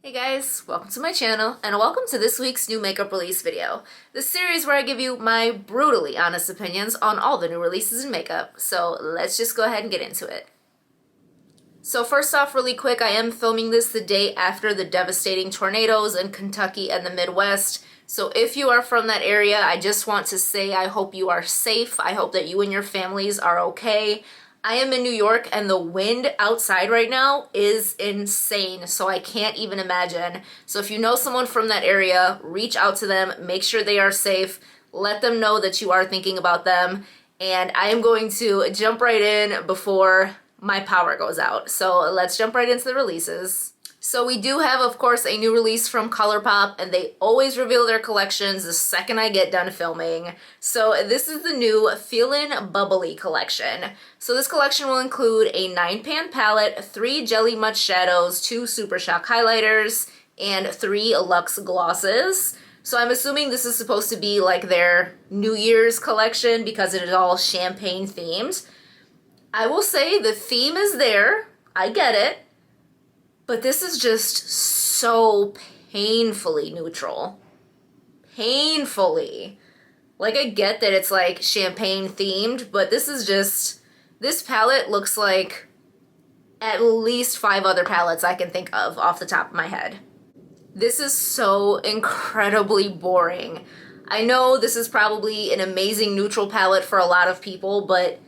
Hey guys, welcome to my channel, and welcome to this week's new makeup release video. This series where I give you my brutally honest opinions on all the new releases in makeup, so let's just go ahead and get into it. So first off, really quick, I am filming this the day after the devastating tornadoes in Kentucky and the Midwest, so if you are from that area, I just want to say I hope you are safe. I hope that you and your families are okay. I am in New York and the wind outside right now is insane, so I can't even imagine. So if you know someone from that area, reach out to them, make sure they are safe, let them know that you are thinking about them, and I am going to jump right in before my power goes out. So let's jump right into the releases. So we do have, of course, a new release from Colourpop, and they always reveal their collections the second I get done filming. So this is the new Feelin Bubbly collection. So this collection will include a 9-pan palette, 3 Jelly Much shadows, 2 Super Shock highlighters, and 3 Luxe glosses. So I'm assuming this is supposed to be like their New Year's collection because it is all champagne themed. I will say the theme is there, I get it. But this is just so painfully neutral. Painfully. Like, I get that it's like champagne themed, but this is just, this palette looks like at least 5 other palettes I can think of off the top of my head. This is so incredibly boring. I know this is probably an amazing neutral palette for a lot of people, but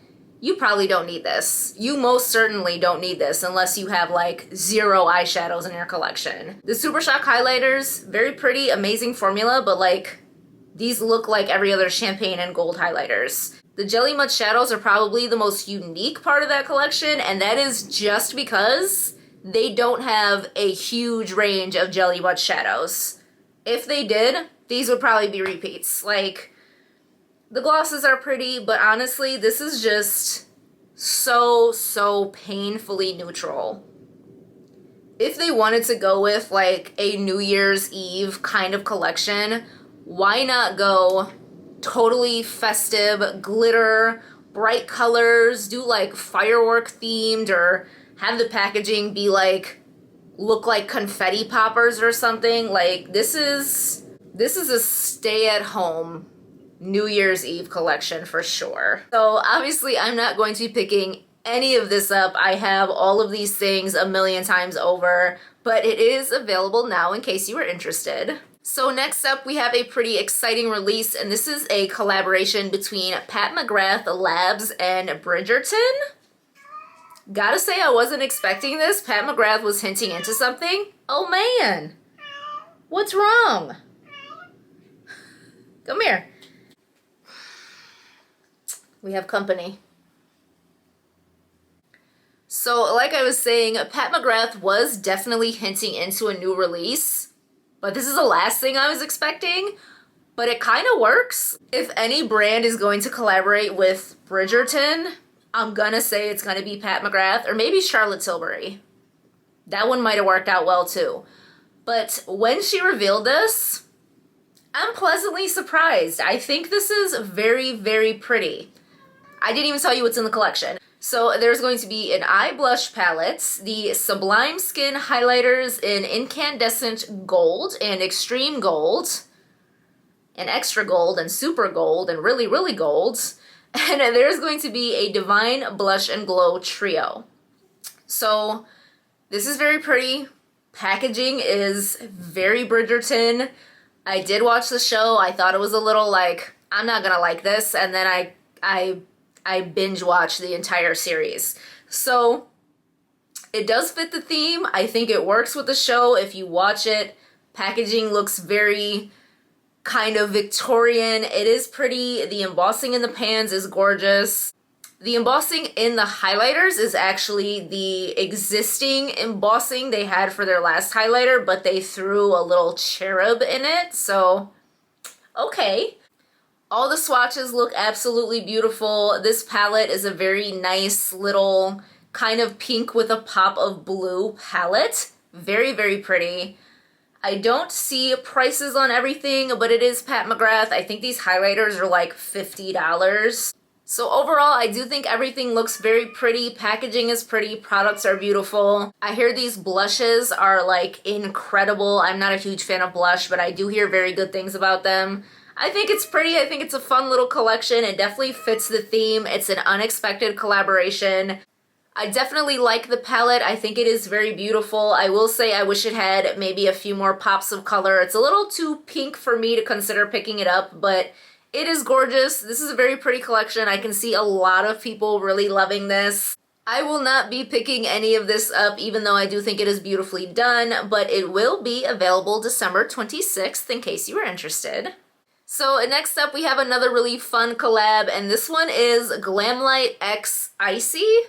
you probably don't need this. You most certainly don't need this unless you have like 0 eyeshadows in your collection. The Super Shock highlighters, very pretty, amazing formula, but like these look like every other champagne and gold highlighters. The Jelly Much shadows are probably the most unique part of that collection, and that is just because they don't have a huge range of Jelly Much shadows. If they did, these would probably be repeats. Like, the glosses are pretty, but honestly, this is just so painfully neutral. If they wanted to go with like a New Year's Eve kind of collection, why not go totally festive, glitter, bright colors, do like firework themed, or have the packaging be like, look like confetti poppers or something? Like, this is a stay at home New Year's Eve collection for sure. So obviously I'm not going to be picking any of this up. I have all of these things a million times over, but it is available now in case you were interested. So next up we have a pretty exciting release, and this is a collaboration between Pat McGrath Labs and Bidgerton. Gotta say, I wasn't expecting this. Pat McGrath was hinting into something. Oh man, what's wrong? Come here. We have company. So like I was saying, Pat McGrath was definitely hinting into a new release, but this is the last thing I was expecting, but it kind of works. If any brand is going to collaborate with Bridgerton, I'm gonna say it's gonna be Pat McGrath, or maybe Charlotte Tilbury. That one might have worked out well too. But when she revealed this, I'm pleasantly surprised. I think this is very pretty. I didn't even tell you what's in the collection. So there's going to be an eye blush palette, the Sublime Skin highlighters in Incandescent Gold and Extreme Gold, and Extra Gold and Super Gold and Really Gold, and there's going to be a Divine Blush and Glow trio. So this is very pretty. Packaging is very Bridgerton. I did watch the show. I thought it was a little like, I'm not gonna like this, and then I binge watched the entire series. So it does fit the theme. I think it works with the show if you watch it. Packaging looks very kind of Victorian. It is pretty. The embossing in the pans is gorgeous. The embossing in the highlighters is actually the existing embossing they had for their last highlighter, but they threw a little cherub in it, so okay. All the swatches look absolutely beautiful. This palette is a very nice little kind of pink with a pop of blue palette. Very pretty. I don't see prices on everything, but it is Pat McGrath. I think these highlighters are like $50. So overall, I do think everything looks very pretty. Packaging is pretty, products are beautiful. I hear these blushes are like incredible. I'm not a huge fan of blush, but I do hear very good things about them. I think it's pretty. I think it's a fun little collection. It definitely fits the theme. It's an unexpected collaboration. I definitely like the palette. I think it is very beautiful. I will say I wish it had maybe a few more pops of color. It's a little too pink for me to consider picking it up, but it is gorgeous. This is a very pretty collection. I can see a lot of people really loving this. I will not be picking any of this up, even though I do think it is beautifully done, but it will be available December 26th in case you are interested. So next up we have another really fun collab, and this one is Glamlight x ICEE,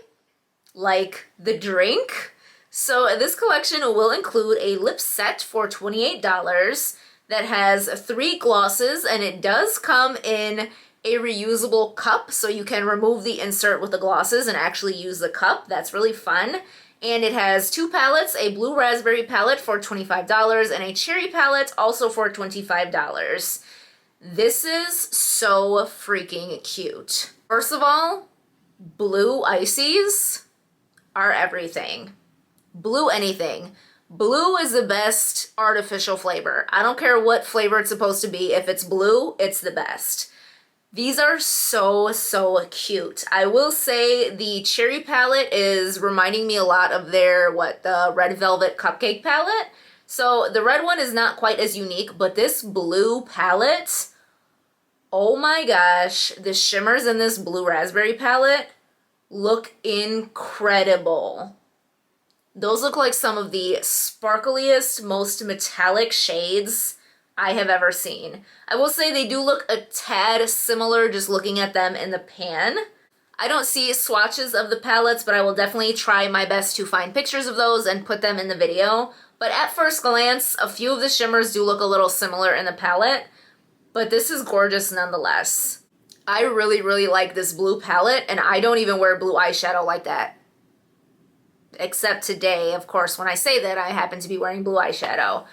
like the drink. So this collection will include a lip set for $28 that has 3 glosses, and it does come in a reusable cup, so you can remove the insert with the glosses and actually use the cup. That's really fun. And it has 2 palettes, a blue raspberry palette for $25 and a cherry palette also for $25. This is so freaking cute. First of all, blue ICEEs are everything. Blue anything. Blue is the best artificial flavor. I don't care what flavor it's supposed to be. If it's blue, it's the best. These are so, so cute. I will say the cherry palette is reminding me a lot of their, the Red Velvet Cupcake palette. So the red one is not quite as unique, but this blue palette, oh my gosh, the shimmers in this blue raspberry palette look incredible. Those look like some of the sparkliest, most metallic shades I have ever seen. I will say they do look a tad similar just looking at them in the pan. I don't see swatches of the palettes, but I will definitely try my best to find pictures of those and put them in the video. But at first glance, a few of the shimmers do look a little similar in the palette, but this is gorgeous nonetheless. I really, really like this blue palette, and I don't even wear blue eyeshadow like that. Except today, of course, when I say that, I happen to be wearing blue eyeshadow.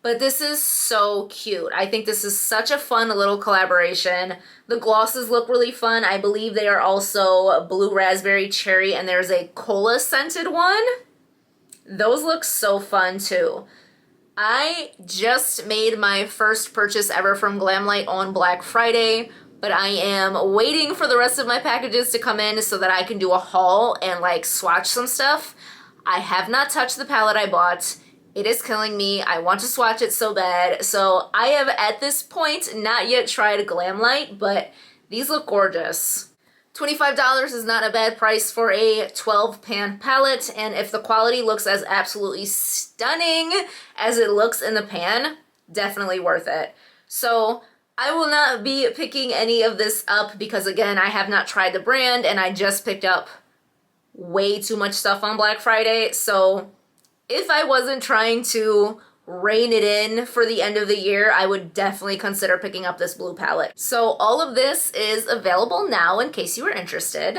But this is so cute. I think this is such a fun little collaboration. The glosses look really fun. I believe they are also blue raspberry cherry, and there's a cola scented one. Those look so fun too. I just made my first purchase ever from Glamlight on Black Friday, but I am waiting for the rest of my packages to come in so that I can do a haul and like swatch some stuff. I have not touched the palette I bought. It is killing me. I want to swatch it so bad. So I have at this point not yet tried Glamlight, but these look gorgeous. $25 is not a bad price for a 12 pan palette, and if the quality looks as absolutely stunning as it looks in the pan, definitely worth it. So I will not be picking any of this up because, again, I have not tried the brand and I just picked up way too much stuff on Black Friday. So if I wasn't trying to rein it in for the end of the year, I would definitely consider picking up this blue palette. So all of this is available now in case you are interested.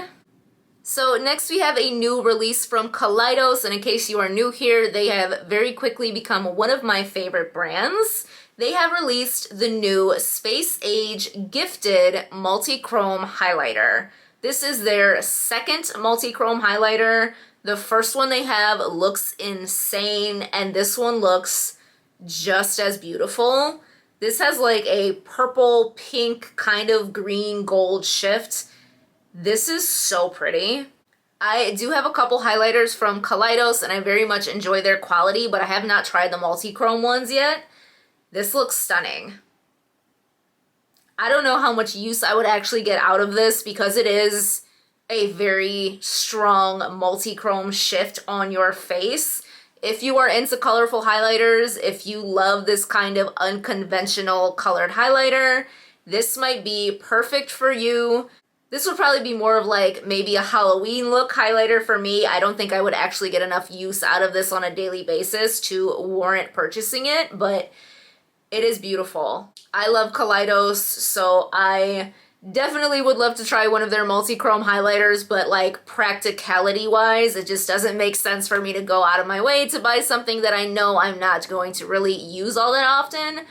So next we have a new release from Kaleidos, and in case you are new here, they have very quickly become one of my favorite brands. They have released the new Space Age Gifted Multichrome Highlighter. This is their second multichrome highlighter. The first one they have looks insane, and this one looks just as beautiful. This has like a purple, pink, kind of green gold shift. This is so pretty. I do have a couple highlighters from Kaleidos, and I very much enjoy their quality, but I have not tried the multichrome ones yet. This looks stunning. I don't know how much use I would actually get out of this because it is a very strong multichrome shift on your face. If you are into colorful highlighters, if you love this kind of unconventional colored highlighter, this might be perfect for you. This would probably be more of like maybe a Halloween look highlighter for me. I don't think I would actually get enough use out of this on a daily basis to warrant purchasing it, but it is beautiful. I love Kaleidos, so I definitely would love to try one of their multi-chrome highlighters, but like practicality-wise, it just doesn't make sense for me to go out of my way to buy something that I know I'm not going to really use all that often,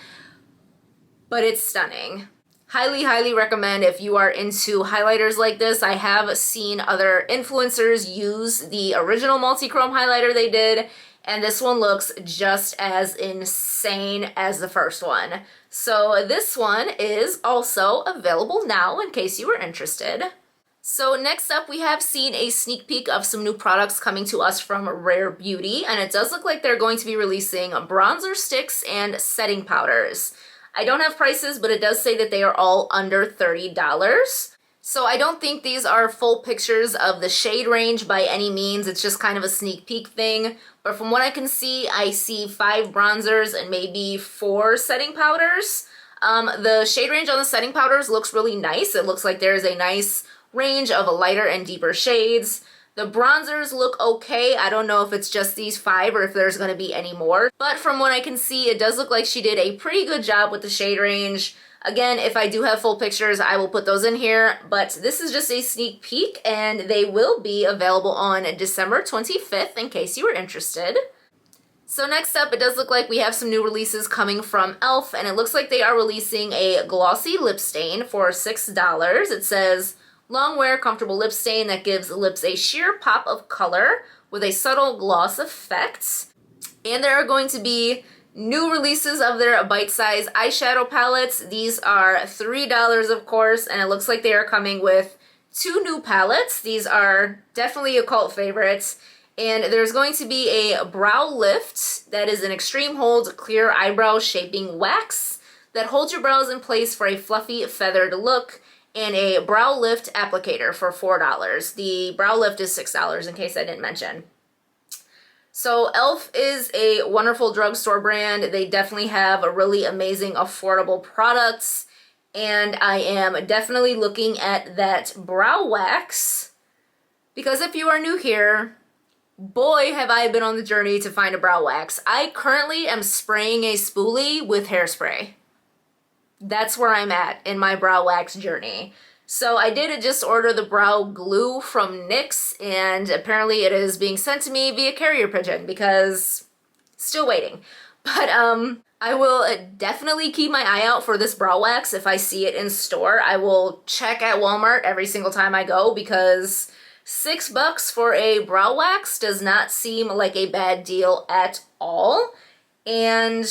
but it's stunning. Highly, highly recommend if you are into highlighters like this. I have seen other influencers use the original multi-chrome highlighter they did, and this one looks just as insane as the first one. So this one is also available now in case you were interested. So next up, we have seen a sneak peek of some new products coming to us from Rare Beauty, and it does look like they're going to be releasing bronzer sticks and setting powders. I don't have prices, but it does say that they are all under $30. So I don't think these are full pictures of the shade range by any means. It's just kind of a sneak peek thing. But from what I can see, I see 5 bronzers and maybe 4 setting powders. The shade range on the setting powders looks really nice. It looks like there is a nice range of lighter and deeper shades. The bronzers look okay. I don't know if it's just these 5 or if there's going to be any more. But from what I can see, it does look like she did a pretty good job with the shade range. Again, if I do have full pictures, I will put those in here. But this is just a sneak peek, and they will be available on December 25th in case you were interested. So next up, it does look like we have some new releases coming from e.l.f. And it looks like they are releasing a glossy lip stain for $6. It says, long wear comfortable lip stain that gives lips a sheer pop of color with a subtle gloss effect. And there are going to be new releases of their bite-size eyeshadow palettes. These are $3 of course, and it looks like they are coming with 2 new palettes. These are definitely a cult favorite. And there's going to be a brow lift that is an extreme hold clear eyebrow shaping wax that holds your brows in place for a fluffy feathered look, and a brow lift applicator for $4. The brow lift is $6 in case I didn't mention. So e.l.f. is a wonderful drugstore brand. They definitely have a really amazing affordable products, and I am definitely looking at that brow wax because if you are new here, boy have I been on the journey to find a brow wax. I currently am spraying a spoolie with hairspray. That's where I'm at in my brow wax journey. So I did just order the brow glue from NYX, and apparently it is being sent to me via carrier pigeon because still waiting. But I will definitely keep my eye out for this brow wax if I see it in store. I will check at Walmart every single time I go because $6 for a brow wax does not seem like a bad deal at all. And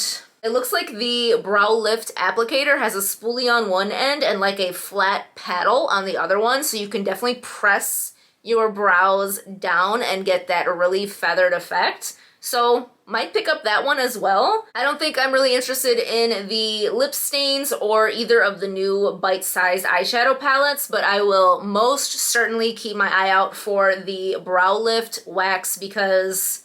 it looks like the brow lift applicator has a spoolie on one end and like a flat paddle on the other one, so you can definitely press your brows down and get that really feathered effect. So might pick up that one as well. I don't think I'm really interested in the lip stains or either of the new bite-sized eyeshadow palettes, but I will most certainly keep my eye out for the brow lift wax because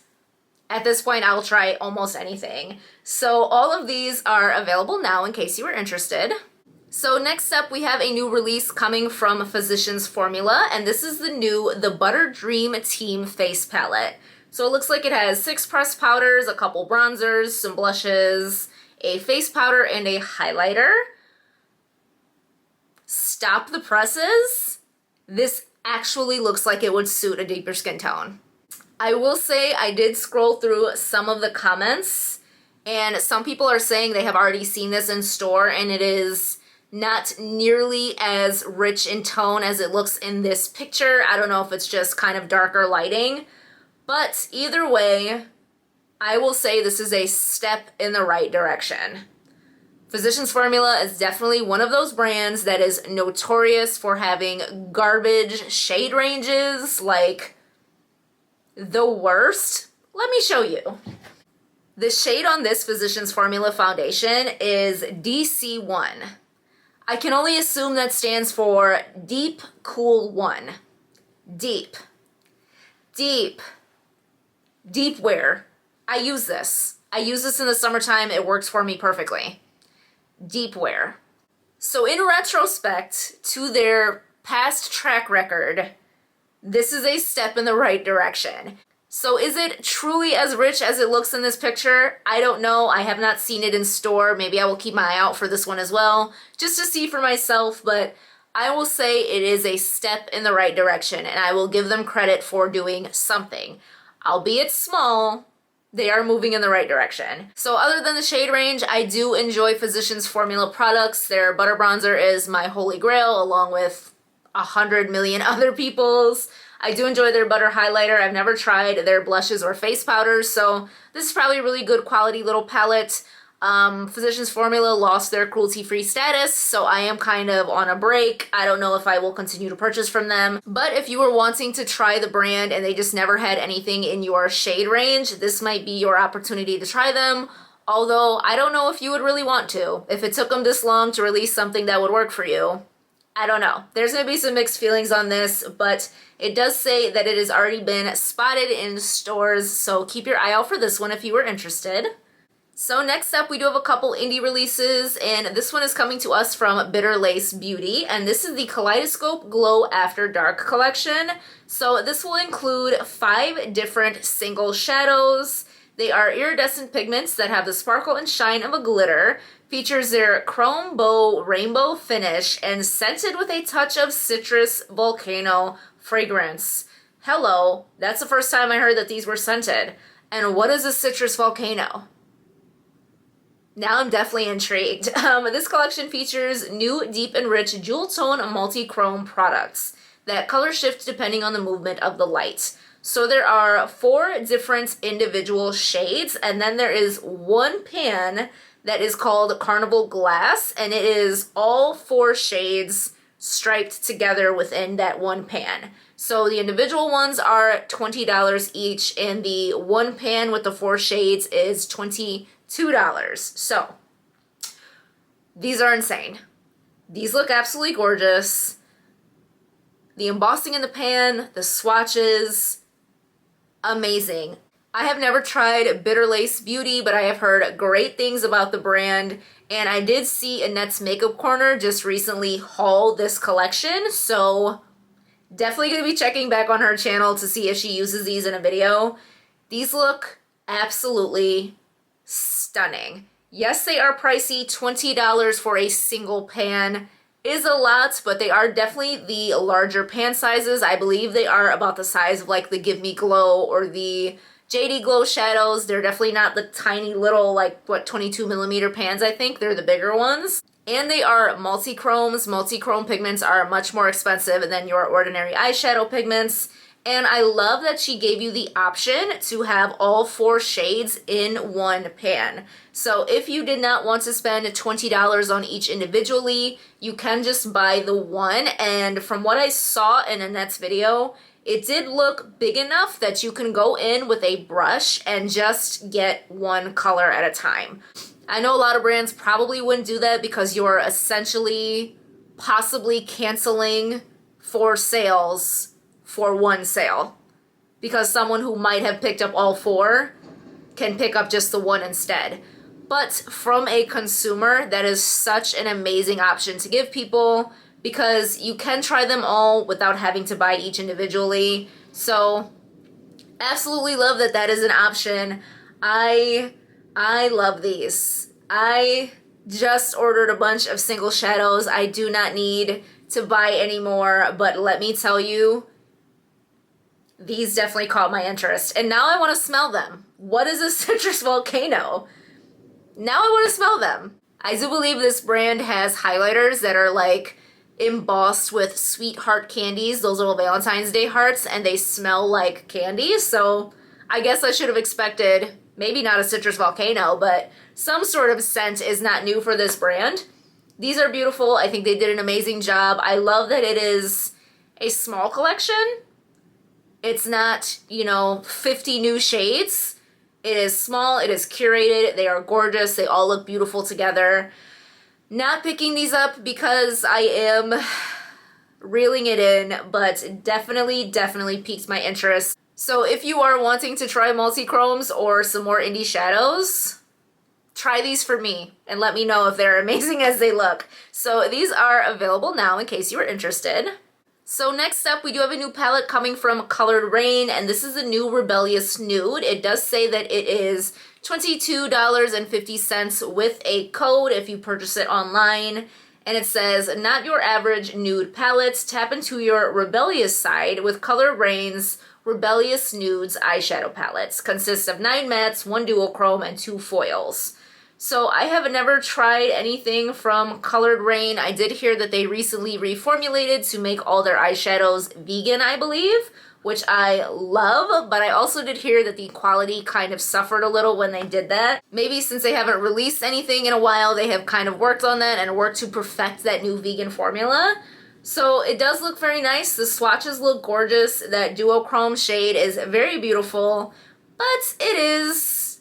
at this point I'll try almost anything. So all of these are available now in case you were interested. So next up we have a new release coming from Physicians Formula, and this is the Butter Dream Team Face Palette. So it looks like it has 6 pressed powders, a couple bronzers, some blushes, a face powder, and a highlighter. Stop the presses. This actually looks like it would suit a deeper skin tone. I will say I did scroll through some of the comments, and some people are saying they have already seen this in store and it is not nearly as rich in tone as it looks in this picture. I don't know if it's just kind of darker lighting, but either way, I will say this is a step in the right direction. Physicians Formula is definitely one of those brands that is notorious for having garbage shade ranges, like the worst. Let me show you. The shade on this Physicians Formula foundation is DC1. I can only assume that stands for Deep Cool 1. Deep. Deep. Deep wear. I use this. I use this in the summertime. It works for me perfectly. Deep wear. So in retrospect to their past track record, this is a step in the right direction. So is it truly as rich as it looks in this picture? I don't know. I have not seen it in store. Maybe I will keep my eye out for this one as well, just to see for myself, but I will say it is a step in the right direction, and I will give them credit for doing something. Albeit small, they are moving in the right direction. So other than the shade range, I do enjoy Physicians Formula products. Their butter bronzer is my holy grail, along with 100 million other people's. I do enjoy their butter highlighter. I've never tried their blushes or face powders, so this is probably a really good quality little palette. Physicians Formula lost their cruelty-free status, so I am kind of on a break. I don't know if I will continue to purchase from them, but if you were wanting to try the brand and they just never had anything in your shade range, this might be your opportunity to try them. Although, I don't know if you would really want to. If it took them this long to release something that would work for you, I don't know. There's going to be some mixed feelings on this, but it does say that it has already been spotted in stores, so keep your eye out for this one if you were interested. So next up, we do have a couple indie releases, and this one is coming to us from Bitter Lace Beauty, and this is the Kaleidoscope Glow After Dark collection. So this will include 5 different single shadows. They are iridescent pigments that have the sparkle and shine of a glitter, features their chrome bow rainbow finish, and scented with a touch of citrus volcano fragrance. Hello, that's the first time I heard that these were scented. And what is a citrus volcano? Now I'm definitely intrigued. This collection features new deep and rich jewel tone multi-chrome products that color shift depending on the movement of the light. So there are 4 different individual shades, and then there is one pan that is called Carnival Glass, and it is all 4 shades striped together within that one pan. So the individual ones are $20 each, and the one pan with the 4 shades is $22. So these are insane. These look absolutely gorgeous. The embossing in the pan, the swatches, amazing. I have never tried Bitter Lace Beauty, but I have heard great things about the brand, and I did see Annette's Makeup Corner just recently haul this collection, so definitely going to be checking back on her channel to see if she uses these in a video. These look absolutely stunning. Yes, they are pricey. $20 for a single pan is a lot, but they are definitely the larger pan sizes. I believe they are about the size of like the Give Me Glow or the JD Glow shadows. They're definitely not the tiny little, like, what, 22 millimeter pans, I think. They're the bigger ones. And they are multi-chromes. Multi-chrome pigments are much more expensive than your ordinary eyeshadow pigments. And I love that she gave you the option to have all 4 shades in one pan. So if you did not want to spend $20 on each individually, you can just buy the one. And from what I saw in Annette's video, it did look big enough that you can go in with a brush and just get one color at a time. I know a lot of brands probably wouldn't do that because you're essentially possibly canceling 4 sales for one sale, because someone who might have picked up all 4 can pick up just the one instead. But from a consumer, that is such an amazing option to give people, because you can try them all without having to buy each individually. So absolutely love that that is an option. I love these. I just ordered a bunch of single shadows. I do not need to buy any more, but let me tell you, these definitely caught my interest. And now I want to smell them. What is a citrus volcano? Now I want to smell them. I do believe this brand has highlighters that are like embossed with sweetheart candies, those little Valentine's Day hearts, and they smell like candy. So I guess I should have expected maybe not a citrus volcano, but some sort of scent is not new for this brand. These are beautiful. I think they did an amazing job. I love that it is a small collection. It's not, 50 new shades. It is small, it is curated, they are gorgeous, they all look beautiful together. Not picking these up because I am reeling it in, but definitely piqued my interest. So if you are wanting to try multi-chromes or some more indie shadows, try these for me and let me know if they're amazing as they look. So these are available now in case you are interested. So next up, we do have a new palette coming from Colored Rain, and this is a new Rebellious Nude. It does say that it is $22.50 with a code if you purchase it online. And it says, not your average nude palette. Tap into your rebellious side with Colored Rain's Rebellious Nudes eyeshadow palettes. Consists of 9 mattes, 1 duochrome, and 2 foils. So I have never tried anything from Colored Rain. I did hear that they recently reformulated to make all their eyeshadows vegan, I believe, which I love, but I also did hear that the quality kind of suffered a little when they did that. Maybe since they haven't released anything in a while, they have kind of worked on that and worked to perfect that new vegan formula. So it does look very nice. The swatches look gorgeous. That duochrome shade is very beautiful, but it is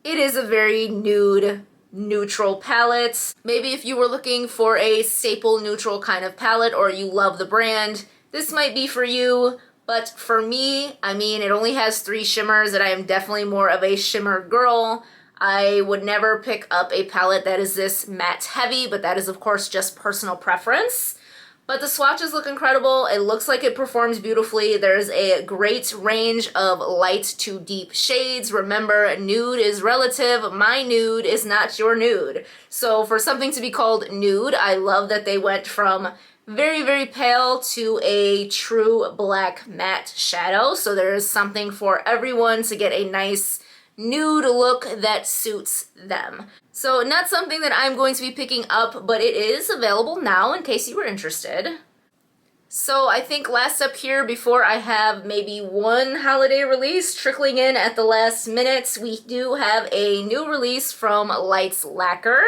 a very nude, neutral palette. Maybe if you were looking for a staple neutral kind of palette or you love the brand, this might be for you. But for me, I mean, it only has 3 shimmers and I am definitely more of a shimmer girl. I would never pick up a palette that is this matte heavy, but that is of course just personal preference. But the swatches look incredible. It looks like it performs beautifully. There's a great range of light to deep shades. Remember, nude is relative. My nude is not your nude. So for something to be called nude, I love that they went from very, very pale to a true black matte shadow. So there is something for everyone to get a nice nude look that suits them. So not something that I'm going to be picking up, but it is available now in case you were interested. So I think last up here before I have maybe one holiday release trickling in at the last minute, we do have a new release from Light's Lacquer,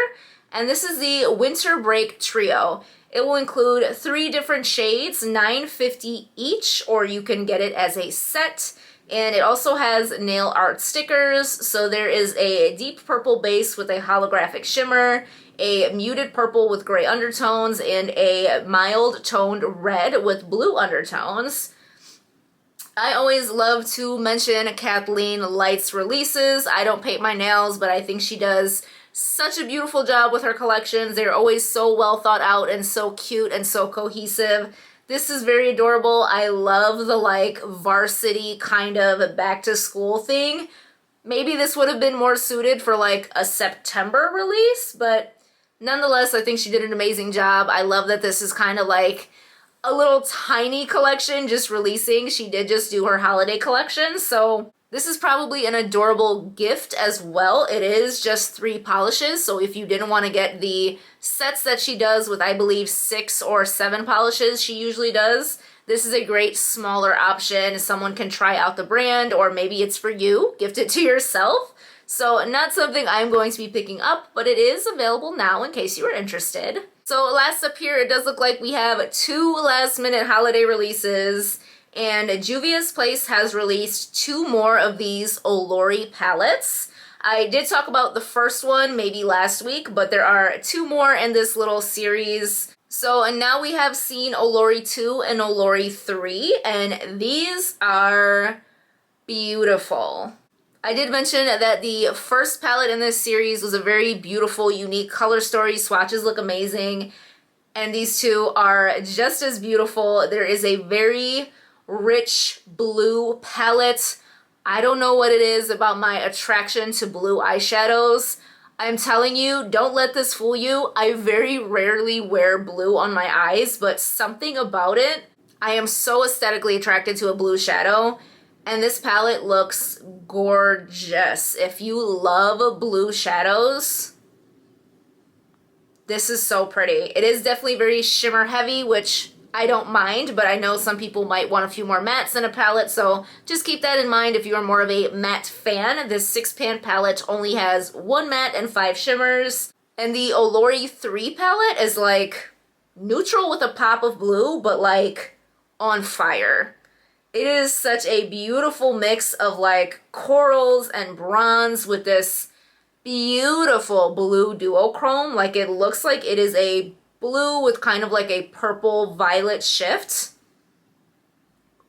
and this is the Winter Break Trio. It will include 3 different shades, $9.50 each, or you can get it as a set. And it also has nail art stickers. So there is a deep purple base with a holographic shimmer, a muted purple with gray undertones, and a mild toned red with blue undertones. I always love to mention Kathleen Light's releases. I don't paint my nails, but I think she does such a beautiful job with her collections. They're always so well thought out and so cute and so cohesive. This is very adorable. I love the like varsity kind of back to school thing. Maybe this would have been more suited for like a September release, but nonetheless, I think she did an amazing job. I love that this is kind of like a little tiny collection just releasing. She did just do her holiday collection, so this is probably an adorable gift as well. It is just 3 polishes, so if you didn't want to get the sets that she does with, I believe, 6 or 7 polishes she usually does, this is a great smaller option. Someone can try out the brand, or maybe it's for you, gift it to yourself. So not something I'm going to be picking up, but it is available now in case you are interested. So last up here, it does look like we have 2 last minute holiday releases. And Juvia's Place has released 2 more of these Olori palettes. I did talk about the first one maybe last week, but there are 2 more in this little series. So and now we have seen Olori 2 and Olori 3, and these are beautiful. I did mention that the first palette in this series was a very beautiful, unique color story. Swatches look amazing, and these 2 are just as beautiful. There is a very rich blue palette. I don't know what it is about my attraction to blue eyeshadows. I'm telling you, don't let this fool you. I very rarely wear blue on my eyes, but something about it, I am so aesthetically attracted to a blue shadow, and this palette looks gorgeous. If you love blue shadows, this is so pretty. It is definitely very shimmer heavy, which I don't mind, but I know some people might want a few more mattes in a palette, so just keep that in mind if you are more of a matte fan. This 6-pan palette only has 1 matte and 5 shimmers, and the Olori 3 palette is like neutral with a pop of blue, but like on fire. It is such a beautiful mix of like corals and bronze with this beautiful blue duochrome. Like it looks like it is a blue with kind of like a purple violet shift.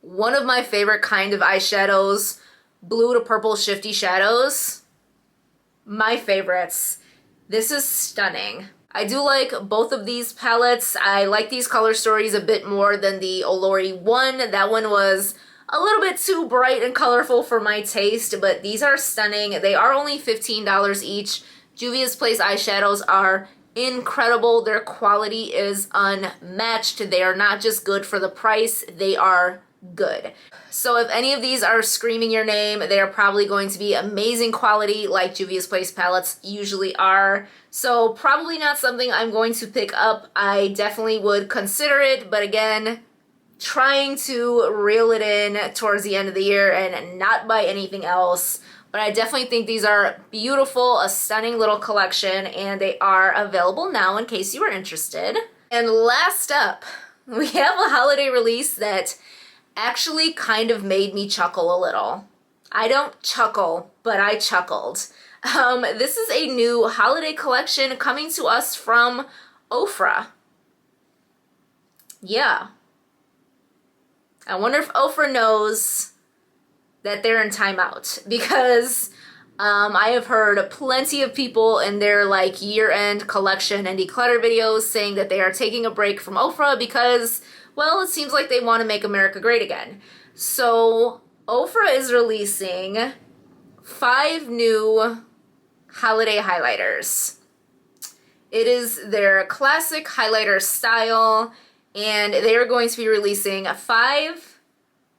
One of my favorite kind of eyeshadows, blue to purple shifty shadows. My favorites. This is stunning. I do like both of these palettes. I like these color stories a bit more than the Olori one. That one was a little bit too bright and colorful for my taste, but these are stunning. They are only $15 each. Juvia's Place eyeshadows are incredible. Their quality is unmatched. They are not just good for the price, they are good. So if any of these are screaming your name, they are probably going to be amazing quality like Juvia's Place palettes usually are. So probably not something I'm going to pick up. I definitely would consider it, but again, trying to reel it in towards the end of the year and not buy anything else. But I definitely think these are beautiful, a stunning little collection, and they are available now in case you are interested. And last up, we have a holiday release that actually kind of made me chuckle a little. I don't chuckle, but I chuckled. This is a new holiday collection coming to us from Ofra. Yeah. I wonder if Ofra knows that they're in timeout, because I have heard plenty of people in their like year-end collection and declutter videos saying that they are taking a break from Ofra because, well, it seems like they want to make America great again. So Ofra is releasing 5 new holiday highlighters. It is their classic highlighter style, and they are going to be releasing 5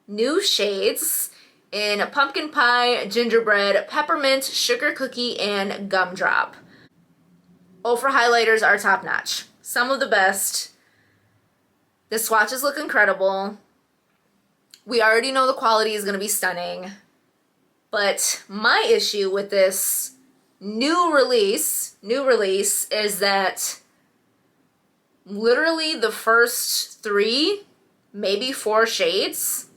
new shades in pumpkin pie, gingerbread, peppermint, sugar cookie, and gumdrop. Ofra highlighters are top notch. Some of the best. The swatches look incredible. We already know the quality is going to be stunning. But my issue with this new release is that literally the first 3, maybe 4 shades,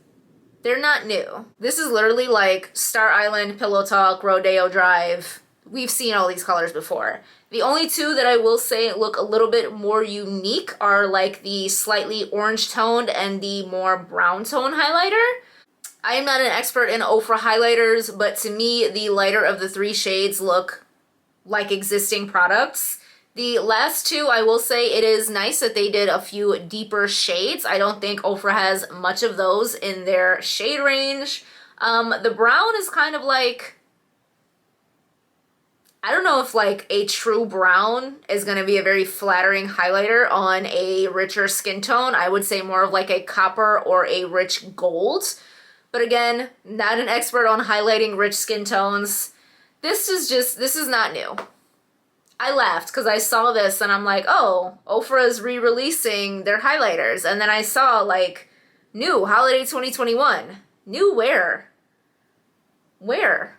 they're not new. This is literally like Star Island, Pillow Talk, Rodeo Drive. We've seen all these colors before. The only 2 that I will say look a little bit more unique are like the slightly orange toned and the more brown tone highlighter. I am not an expert in Ofra highlighters, but to me, the lighter of the 3 shades look like existing products. The last 2, I will say it is nice that they did a few deeper shades. I don't think Ofra has much of those in their shade range. The brown is kind of like, I don't know if like a true brown is going to be a very flattering highlighter on a richer skin tone. I would say more of like a copper or a rich gold. But again, not an expert on highlighting rich skin tones. This is not new. I laughed because I saw this and I'm like, oh, Ofra is re-releasing their highlighters. And then I saw like, new holiday 2021. New where? Where?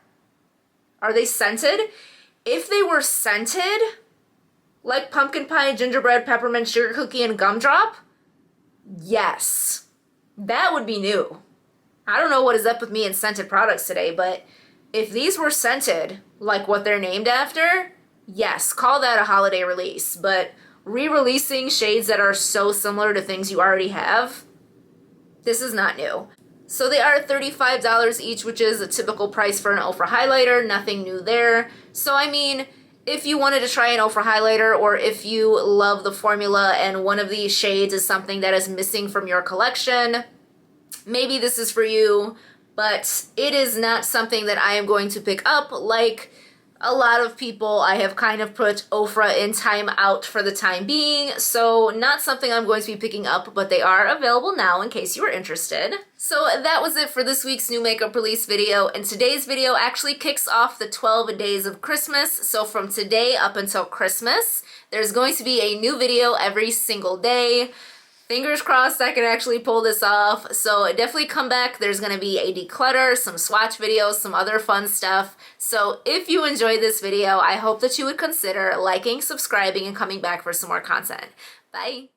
Are they scented? If they were scented, like pumpkin pie, gingerbread, peppermint, sugar cookie, and gumdrop, yes, that would be new. I don't know what is up with me and scented products today, but if these were scented, like what they're named after, yes, call that a holiday release. But re-releasing shades that are so similar to things you already have, this is not new. So they are $35 each, which is a typical price for an Ofra highlighter. Nothing new there. So I mean, if you wanted to try an Ofra highlighter, or if you love the formula and one of these shades is something that is missing from your collection, maybe this is for you. But it is not something that I am going to pick up. Like a lot of people, I have kind of put Ofra in time out for the time being, so not something I'm going to be picking up, but they are available now in case you are interested. So that was it for this week's new makeup release video, and today's video actually kicks off the 12 days of Christmas. So from today up until Christmas, there's going to be a new video every single day. Fingers crossed I can actually pull this off. So definitely come back. There's going to be a declutter, some swatch videos, some other fun stuff. So if you enjoyed this video, I hope that you would consider liking, subscribing, and coming back for some more content. Bye!